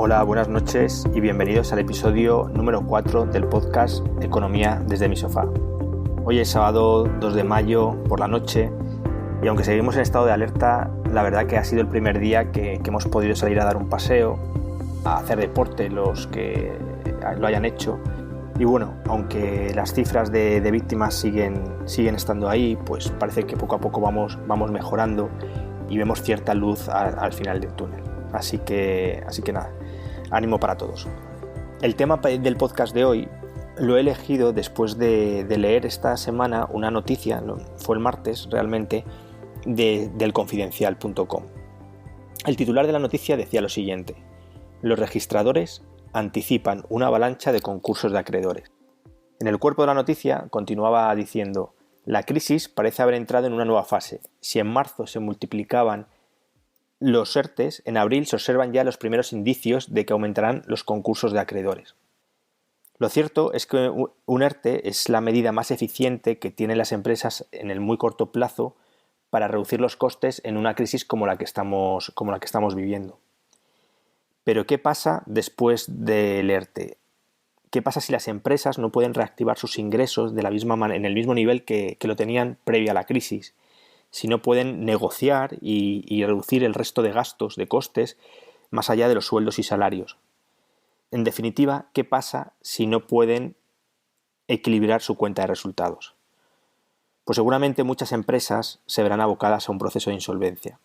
Hola, buenas noches y bienvenidos al episodio número 4 del podcast Economía desde mi sofá. Hoy es sábado 2 de mayo por la noche y aunque seguimos en estado de alerta, la verdad que ha sido el primer día que hemos podido salir a dar un paseo, a hacer deporte los que lo hayan hecho. Y bueno, aunque las cifras de víctimas siguen estando ahí, pues parece que poco a poco vamos mejorando y vemos cierta luz al final del túnel. Así que nada, ánimo para todos. El tema del podcast de hoy lo he elegido después de leer esta semana una noticia, fue el martes realmente, del Confidencial.com. El titular de la noticia decía lo siguiente: los registradores anticipan una avalancha de concursos de acreedores. En el cuerpo de la noticia continuaba diciendo: la crisis parece haber entrado en una nueva fase. Si en marzo se multiplicaban los ERTEs, en abril se observan ya los primeros indicios de que aumentarán los concursos de acreedores. Lo cierto es que un ERTE es la medida más eficiente que tienen las empresas en el muy corto plazo para reducir los costes en una crisis como la que estamos viviendo. Pero ¿qué pasa después del ERTE? ¿Qué pasa si las empresas no pueden reactivar sus ingresos de la misma en el mismo nivel que lo tenían previa a la crisis? Si no pueden negociar y reducir el resto de gastos, de costes, más allá de los sueldos y salarios. En definitiva, ¿qué pasa si no pueden equilibrar su cuenta de resultados? Pues seguramente muchas empresas se verán abocadas a un proceso de insolvencia.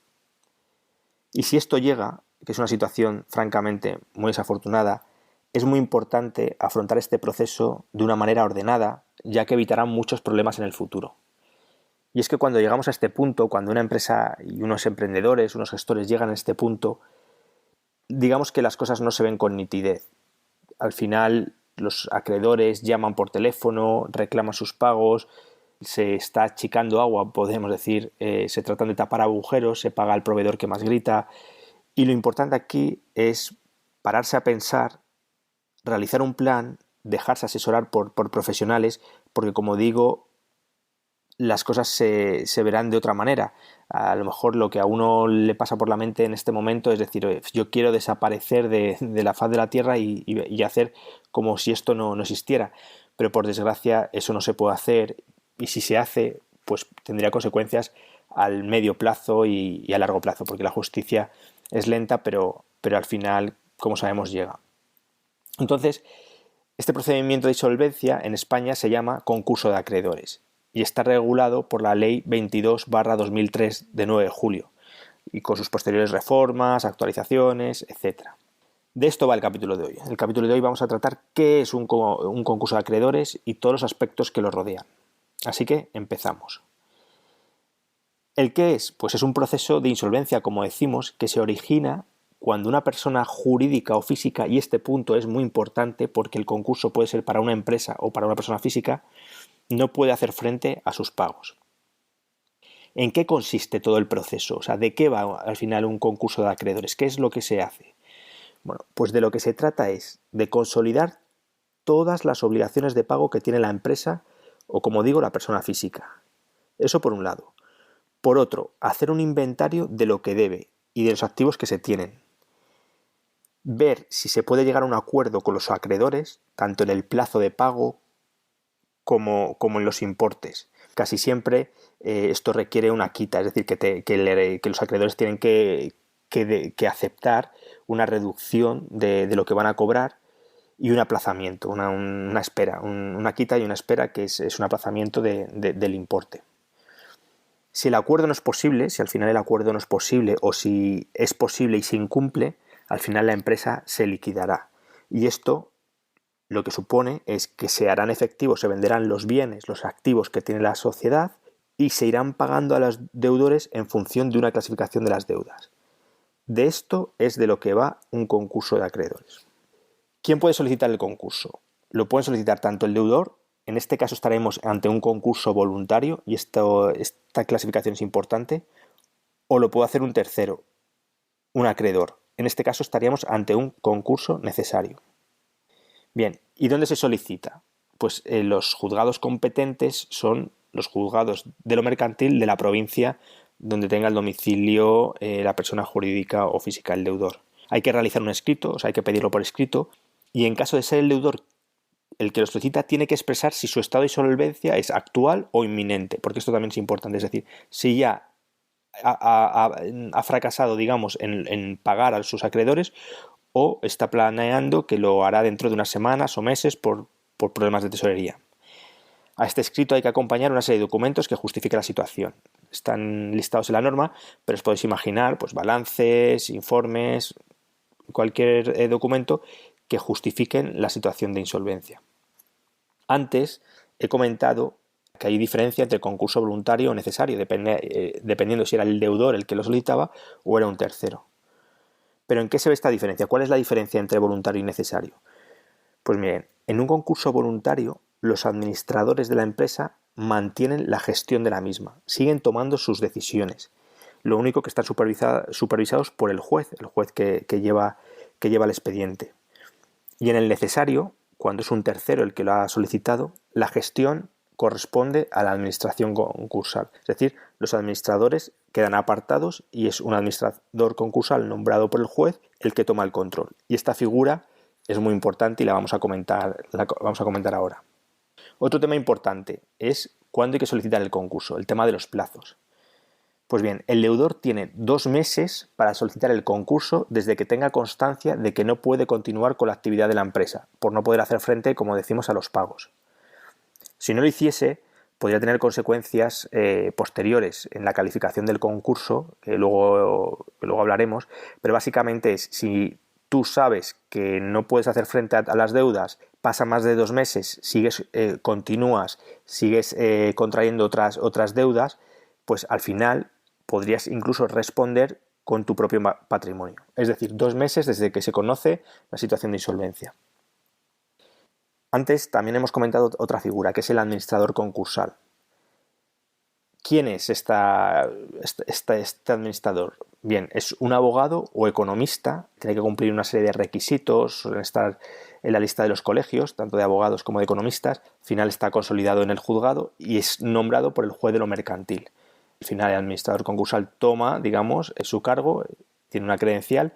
Y si esto llega, que es una situación francamente muy desafortunada, es muy importante afrontar este proceso de una manera ordenada, ya que evitará muchos problemas en el futuro. Y es que cuando llegamos a este punto, cuando una empresa y unos emprendedores, unos gestores llegan a este punto, digamos que las cosas no se ven con nitidez. Al final los acreedores llaman por teléfono, reclaman sus pagos, se está achicando agua, podemos decir, se tratan de tapar agujeros, se paga al proveedor que más grita. Y lo importante aquí es pararse a pensar, realizar un plan, dejarse asesorar por profesionales, porque como digo, las cosas se verán de otra manera. A lo mejor lo que a uno le pasa por la mente en este momento es decir: yo quiero desaparecer de la faz de la tierra y hacer como si esto no existiera. Pero por desgracia eso no se puede hacer, y si se hace, pues tendría consecuencias al medio plazo y a largo plazo, porque la justicia es lenta, pero al final, como sabemos, llega. Entonces, este procedimiento de insolvencia en España se llama concurso de acreedores y está regulado por la Ley 22/2003 de 9 de julio y con sus posteriores reformas, actualizaciones, etc. De esto va el capítulo de hoy. En el capítulo de hoy vamos a tratar qué es un concurso de acreedores y todos los aspectos que lo rodean. Así que empezamos. ¿El qué es? Pues es un proceso de insolvencia, como decimos, que se origina cuando una persona jurídica o física, y este punto es muy importante porque el concurso puede ser para una empresa o para una persona física, no puede hacer frente a sus pagos. ¿En qué consiste todo el proceso? O sea, ¿de qué va al final un concurso de acreedores? ¿Qué es lo que se hace? Bueno, pues de lo que se trata es de consolidar todas las obligaciones de pago que tiene la empresa o, como digo, la persona física. Eso por un lado. Por otro, hacer un inventario de lo que debe y de los activos que se tienen. Ver si se puede llegar a un acuerdo con los acreedores, tanto en el plazo de pago como en los importes. Casi siempre esto requiere una quita, es decir, que los acreedores tienen que aceptar una reducción de lo que van a cobrar y un aplazamiento, una espera, una quita y una espera, que es un aplazamiento del importe. Si el acuerdo no es posible, si al final el acuerdo no es posible o si es posible y se incumple, al final la empresa se liquidará. Y esto lo que supone es que se harán efectivos, se venderán los bienes, los activos que tiene la sociedad y se irán pagando a los deudores en función de una clasificación de las deudas. De esto es de lo que va un concurso de acreedores. ¿Quién puede solicitar el concurso? Lo pueden solicitar tanto el deudor, en este caso estaremos ante un concurso voluntario y esta clasificación es importante, o lo puede hacer un tercero, un acreedor. En este caso estaríamos ante un concurso necesario. Bien, ¿y dónde se solicita? Pues los juzgados competentes son los juzgados de lo mercantil de la provincia donde tenga el domicilio la persona jurídica o física, el deudor. Hay que realizar un escrito, o sea, hay que pedirlo por escrito, y en caso de ser el deudor el que lo solicita, tiene que expresar si su estado de insolvencia es actual o inminente, porque esto también es importante. Es decir, si ya ha fracasado, digamos, en pagar a sus acreedores, o está planeando que lo hará dentro de unas semanas o meses por problemas de tesorería. A este escrito hay que acompañar una serie de documentos que justifiquen la situación. Están listados en la norma, pero os podéis imaginar pues, balances, informes, cualquier documento que justifiquen la situación de insolvencia. Antes he comentado que hay diferencia entre concurso voluntario o necesario, dependiendo si era el deudor el que lo solicitaba o era un tercero. ¿Pero en qué se ve esta diferencia? ¿Cuál es la diferencia entre voluntario y necesario? Pues miren, en un concurso voluntario, los administradores de la empresa mantienen la gestión de la misma, siguen tomando sus decisiones. Lo único que están supervisados por el juez que lleva el expediente. Y en el necesario, cuando es un tercero el que lo ha solicitado, la gestión corresponde a la administración concursal. Es decir, los administradores quedan apartados y es un administrador concursal nombrado por el juez el que toma el control. Y esta figura es muy importante y la vamos a comentar ahora. Otro tema importante es cuándo hay que solicitar el concurso, el tema de los plazos. Pues bien, el deudor tiene 2 meses para solicitar el concurso desde que tenga constancia de que no puede continuar con la actividad de la empresa, por no poder hacer frente, como decimos, a los pagos. Si no lo hiciese, podría tener consecuencias posteriores en la calificación del concurso, que luego hablaremos, pero básicamente es si tú sabes que no puedes hacer frente a las deudas, pasa más de 2 meses, continúas, sigues contrayendo otras deudas, pues al final podrías incluso responder con tu propio patrimonio. Es decir, 2 meses desde que se conoce la situación de insolvencia. Antes también hemos comentado otra figura, que es el administrador concursal. ¿Quién es este administrador? Bien, es un abogado o economista, tiene que cumplir una serie de requisitos, suelen estar en la lista de los colegios, tanto de abogados como de economistas, al final está consolidado en el juzgado y es nombrado por el juez de lo mercantil. Al final el administrador concursal toma, digamos, su cargo, tiene una credencial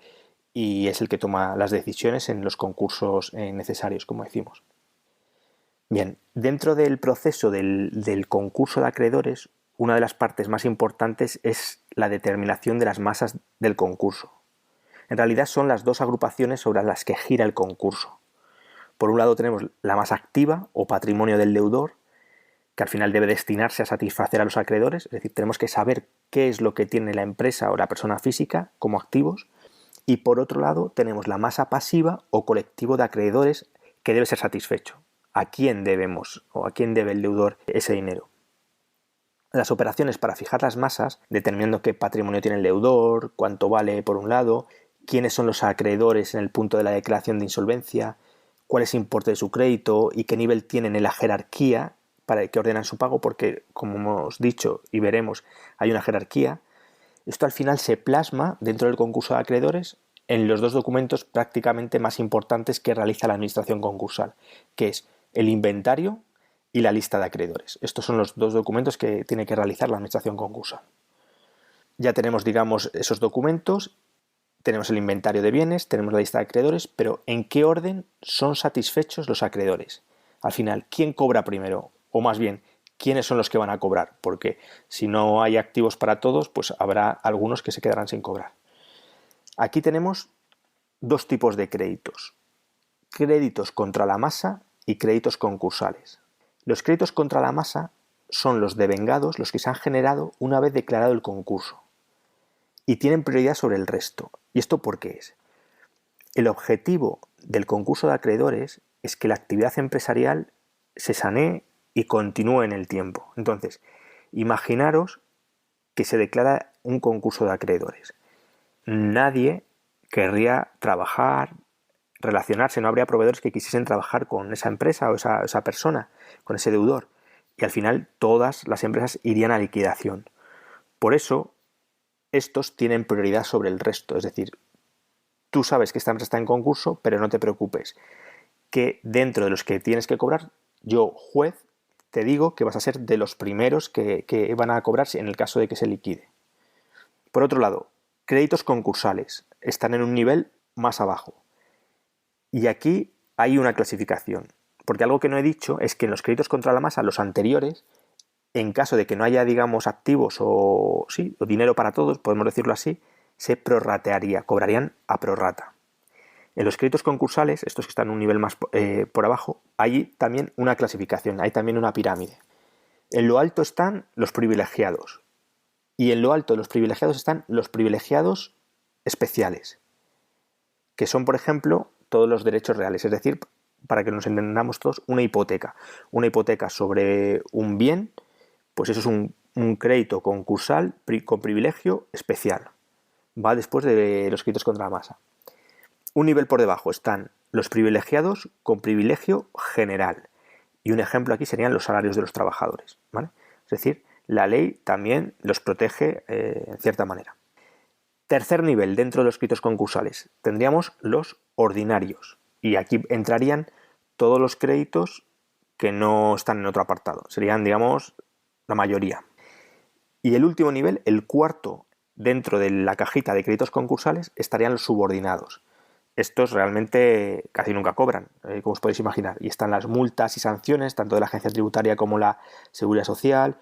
y es el que toma las decisiones en los concursos necesarios, como decimos. Bien, dentro del proceso del concurso de acreedores, una de las partes más importantes es la determinación de las masas del concurso. En realidad son las 2 agrupaciones sobre las que gira el concurso. Por un lado tenemos la masa activa o patrimonio del deudor, que al final debe destinarse a satisfacer a los acreedores, es decir, tenemos que saber qué es lo que tiene la empresa o la persona física como activos. Y por otro lado tenemos la masa pasiva o colectivo de acreedores que debe ser satisfecho. ¿A quién debemos o a quién debe el deudor ese dinero? Las operaciones para fijar las masas, determinando qué patrimonio tiene el deudor, cuánto vale por un lado, quiénes son los acreedores en el punto de la declaración de insolvencia, cuál es el importe de su crédito y qué nivel tienen en la jerarquía para que ordenan su pago, porque como hemos dicho y veremos, hay una jerarquía. Esto al final se plasma dentro del concurso de acreedores en los 2 documentos prácticamente más importantes que realiza la administración concursal, que es el inventario y la lista de acreedores. Estos son los 2 documentos que tiene que realizar la administración concursal. Ya tenemos, digamos, esos documentos, tenemos el inventario de bienes, tenemos la lista de acreedores, pero ¿en qué orden son satisfechos los acreedores? Al final, ¿quién cobra primero? O más bien, ¿quiénes son los que van a cobrar? Porque si no hay activos para todos, pues habrá algunos que se quedarán sin cobrar. Aquí tenemos 2 tipos de créditos. Créditos contra la masa y créditos concursales. Los créditos contra la masa son los devengados, los que se han generado una vez declarado el concurso y tienen prioridad sobre el resto. ¿Y esto por qué es? El objetivo del concurso de acreedores es que la actividad empresarial se sanee y continúe en el tiempo. Entonces, imaginaros que se declara un concurso de acreedores. Nadie querría trabajar, relacionarse, no habría proveedores que quisiesen trabajar con esa empresa o esa persona, con ese deudor. Y al final todas las empresas irían a liquidación. Por eso, estos tienen prioridad sobre el resto. Es decir, tú sabes que esta empresa está en concurso, pero no te preocupes, que dentro de los que tienes que cobrar, yo, juez, te digo que vas a ser de los primeros que van a cobrar en el caso de que se liquide. Por otro lado, créditos concursales están en un nivel más abajo. Y aquí hay una clasificación, porque algo que no he dicho es que en los créditos contra la masa, los anteriores, en caso de que no haya, digamos, activos o dinero para todos, podemos decirlo así, se prorratearía, cobrarían a prorrata. En los créditos concursales, estos que están en un nivel más por abajo, hay también una clasificación, hay también una pirámide. En lo alto están los privilegiados y en lo alto de los privilegiados están los privilegiados especiales, que son, por ejemplo, todos los derechos reales, es decir, para que nos entendamos todos, una hipoteca sobre un bien, pues eso es un crédito concursal con privilegio especial. Va después de los créditos contra la masa. Un nivel por debajo están los privilegiados con privilegio general. Y un ejemplo aquí serían los salarios de los trabajadores, ¿vale? Es decir, la ley también los protege en cierta manera. Tercer nivel dentro de los créditos concursales tendríamos los ordinarios. Y aquí entrarían todos los créditos que no están en otro apartado. Serían, digamos, la mayoría. Y el último nivel, el cuarto, dentro de la cajita de créditos concursales, estarían los subordinados. Estos realmente casi nunca cobran, como os podéis imaginar. Y están las multas y sanciones, tanto de la agencia tributaria como la Seguridad Social,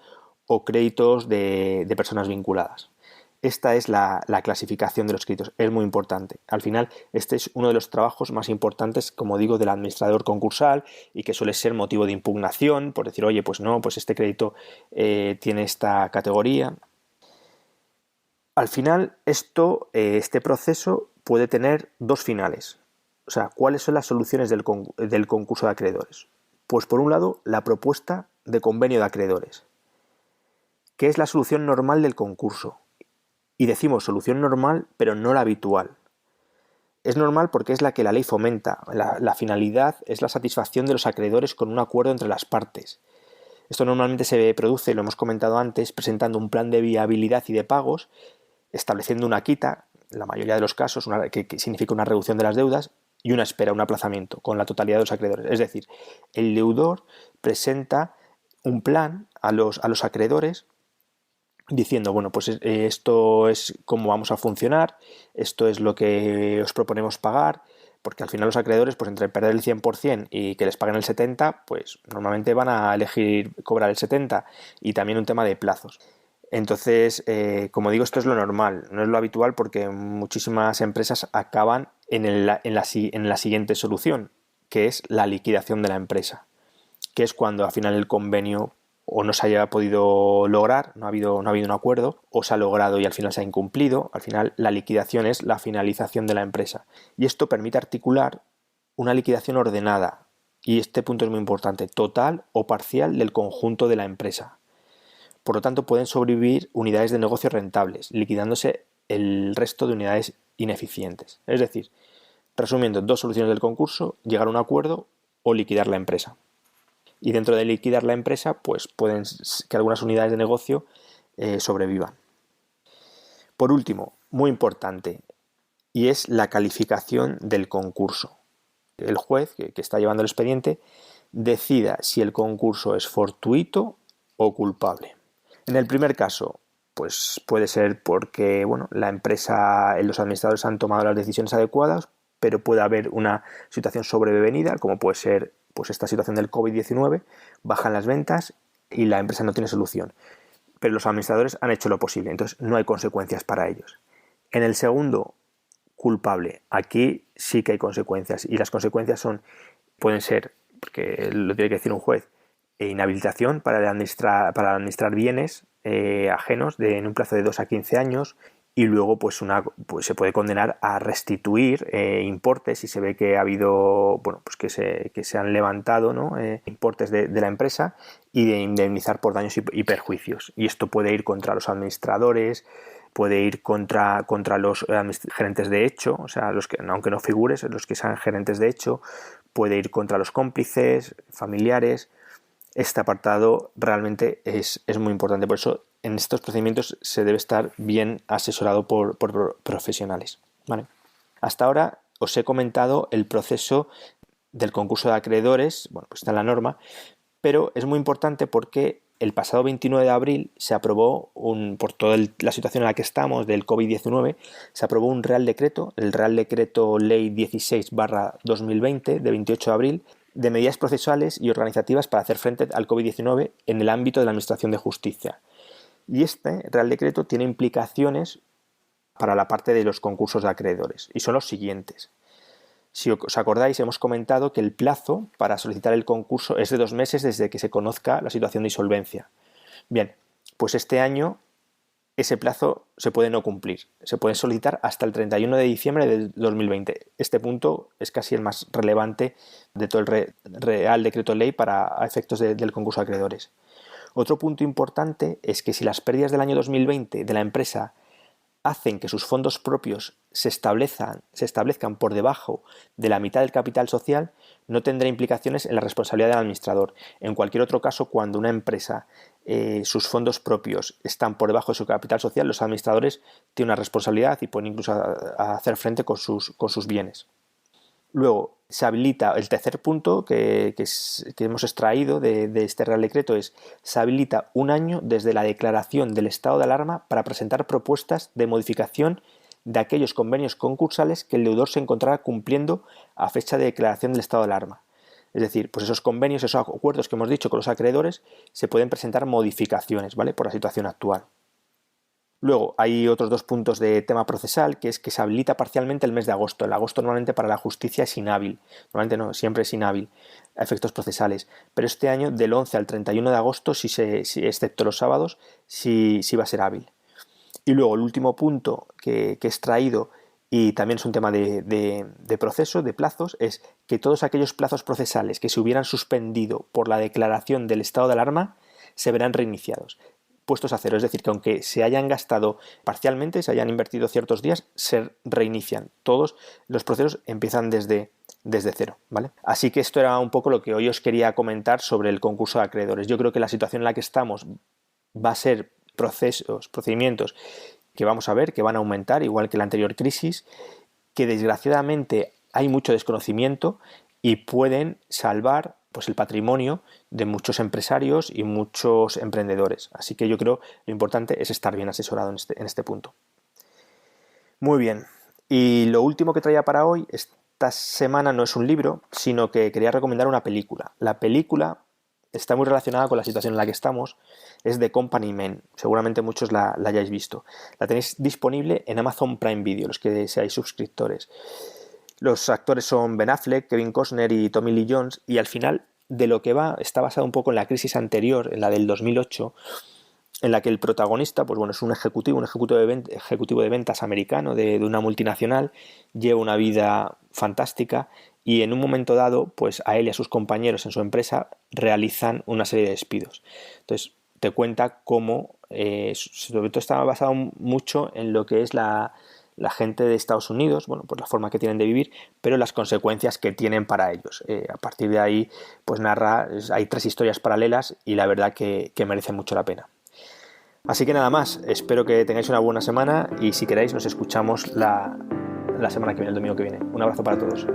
o créditos de personas vinculadas. Esta es la clasificación de los créditos, es muy importante. Al final, este es uno de los trabajos más importantes, como digo, del administrador concursal y que suele ser motivo de impugnación, por decir, oye, pues no, pues este crédito tiene esta categoría. Al final, este proceso puede tener dos finales. O sea, ¿cuáles son las soluciones del concurso de acreedores? Pues por un lado, la propuesta de convenio de acreedores, que es la solución normal del concurso. Y decimos solución normal, pero no la habitual. Es normal porque es la que la ley fomenta. La finalidad es la satisfacción de los acreedores con un acuerdo entre las partes. Esto normalmente se produce, lo hemos comentado antes, presentando un plan de viabilidad y de pagos, estableciendo una quita, en la mayoría de los casos, que significa una reducción de las deudas, y una espera, un aplazamiento, con la totalidad de los acreedores. Es decir, el deudor presenta un plan a los acreedores diciendo, bueno, pues esto es cómo vamos a funcionar, esto es lo que os proponemos pagar, porque al final los acreedores, pues entre perder el 100% y que les paguen el 70%, pues normalmente van a elegir cobrar el 70%, y también un tema de plazos. Entonces, como digo, esto es lo normal, no es lo habitual, porque muchísimas empresas acaban en la siguiente solución, que es la liquidación de la empresa, que es cuando al final el convenio o no se haya podido lograr, no ha habido un acuerdo, o se ha logrado y al final se ha incumplido. Al final la liquidación es la finalización de la empresa. Y esto permite articular una liquidación ordenada, y este punto es muy importante, total o parcial del conjunto de la empresa. Por lo tanto, pueden sobrevivir unidades de negocio rentables, liquidándose el resto de unidades ineficientes. Es decir, resumiendo, dos soluciones del concurso: llegar a un acuerdo o liquidar la empresa. Y dentro de liquidar la empresa, pues pueden que algunas unidades de negocio sobrevivan. Por último, muy importante, y es la calificación del concurso. El juez que está llevando el expediente decida si el concurso es fortuito o culpable. En el primer caso, pues puede ser porque, bueno, la empresa, los administradores han tomado las decisiones adecuadas, pero puede haber una situación sobrevenida, como puede ser pues esta situación del COVID-19, bajan las ventas y la empresa no tiene solución. Pero los administradores han hecho lo posible, entonces no hay consecuencias para ellos. En el segundo, culpable, aquí sí que hay consecuencias, y las consecuencias pueden ser, porque lo tiene que decir un juez, inhabilitación para administrar bienes ajenos en un plazo de 2 a 15 años, y luego pues se puede condenar a restituir importes si se ve que ha habido, bueno, pues que se han levantado, ¿no? Importes de la empresa, y de indemnizar por daños y perjuicios. Y esto puede ir contra los administradores, puede ir contra los gerentes de hecho, o sea, aunque no figures, los que sean gerentes de hecho, puede ir contra los cómplices, familiares. Este apartado realmente es muy importante, por eso en estos procedimientos se debe estar bien asesorado por profesionales, ¿vale? Hasta ahora os he comentado el proceso del concurso de acreedores, bueno, pues está en la norma, pero es muy importante porque el pasado 29 de abril se aprobó, por toda la situación en la que estamos del COVID-19, se aprobó un Real Decreto, el Real Decreto Ley 16/2020 de 28 de abril, de medidas procesales y organizativas para hacer frente al COVID-19 en el ámbito de la Administración de Justicia. Y este Real Decreto tiene implicaciones para la parte de los concursos de acreedores, y son los siguientes. Si os acordáis, hemos comentado que el plazo para solicitar el concurso es de 2 meses desde que se conozca la situación de insolvencia. Bien, pues este año ese plazo se puede no cumplir. Se puede solicitar hasta el 31 de diciembre de 2020. Este punto es casi el más relevante de todo el Real Decreto Ley para efectos del concurso de acreedores. Otro punto importante es que si las pérdidas del año 2020 de la empresa hacen que sus fondos propios se establezcan por debajo de la mitad del capital social, no tendrá implicaciones en la responsabilidad del administrador. En cualquier otro caso, cuando una empresa, sus fondos propios están por debajo de su capital social, los administradores tienen una responsabilidad y pueden incluso hacer frente con sus bienes. Luego, se habilita el tercer punto que hemos extraído de este Real Decreto se habilita 1 año desde la declaración del estado de alarma para presentar propuestas de modificación de aquellos convenios concursales que el deudor se encontrara cumpliendo a fecha de declaración del estado de alarma. Es decir, pues esos convenios, esos acuerdos que hemos dicho con los acreedores, se pueden presentar modificaciones, ¿vale?, por la situación actual. Luego hay otros 2 puntos de tema procesal, que es que se habilita parcialmente el mes de agosto. El agosto normalmente para la justicia es inhábil, normalmente no, siempre es inhábil a efectos procesales, pero este año del 11 al 31 de agosto, excepto los sábados, sí va a ser hábil. Y luego el último punto que he extraído, y también es un tema de proceso, de plazos, es que todos aquellos plazos procesales que se hubieran suspendido por la declaración del estado de alarma se verán reiniciados, puestos a cero. Es decir, que aunque se hayan gastado parcialmente, se hayan invertido ciertos días, se reinician. Todos los procesos empiezan desde cero, ¿vale? Así que esto era un poco lo que hoy os quería comentar sobre el concurso de acreedores. Yo creo que la situación en la que estamos va a ser procedimientos que vamos a ver que van a aumentar, igual que la anterior crisis, que desgraciadamente hay mucho desconocimiento y pueden salvar pues el patrimonio de muchos empresarios y muchos emprendedores. Así que yo creo que lo importante es estar bien asesorado en este punto. Muy bien, y lo último que traía para hoy, esta semana no es un libro, sino que quería recomendar una película. La película está muy relacionada con la situación en la que estamos, es The Company Men, seguramente muchos la hayáis visto. La tenéis disponible en Amazon Prime Video, los que seáis suscriptores. Los actores son Ben Affleck, Kevin Costner y Tommy Lee Jones, y al final de lo que va está basado un poco en la crisis anterior, en la del 2008, en la que el protagonista, pues bueno, es un ejecutivo de ventas americano de una multinacional, lleva una vida fantástica y en un momento dado, pues a él y a sus compañeros en su empresa realizan una serie de despidos. Entonces te cuenta cómo, sobre todo está basado mucho en lo que es la gente de Estados Unidos, bueno, pues la forma que tienen de vivir, pero las consecuencias que tienen para ellos. A partir de ahí, pues hay 3 historias paralelas y la verdad que merecen mucho la pena. Así que nada más, espero que tengáis una buena semana y si queréis nos escuchamos la semana que viene, el domingo que viene. Un abrazo para todos.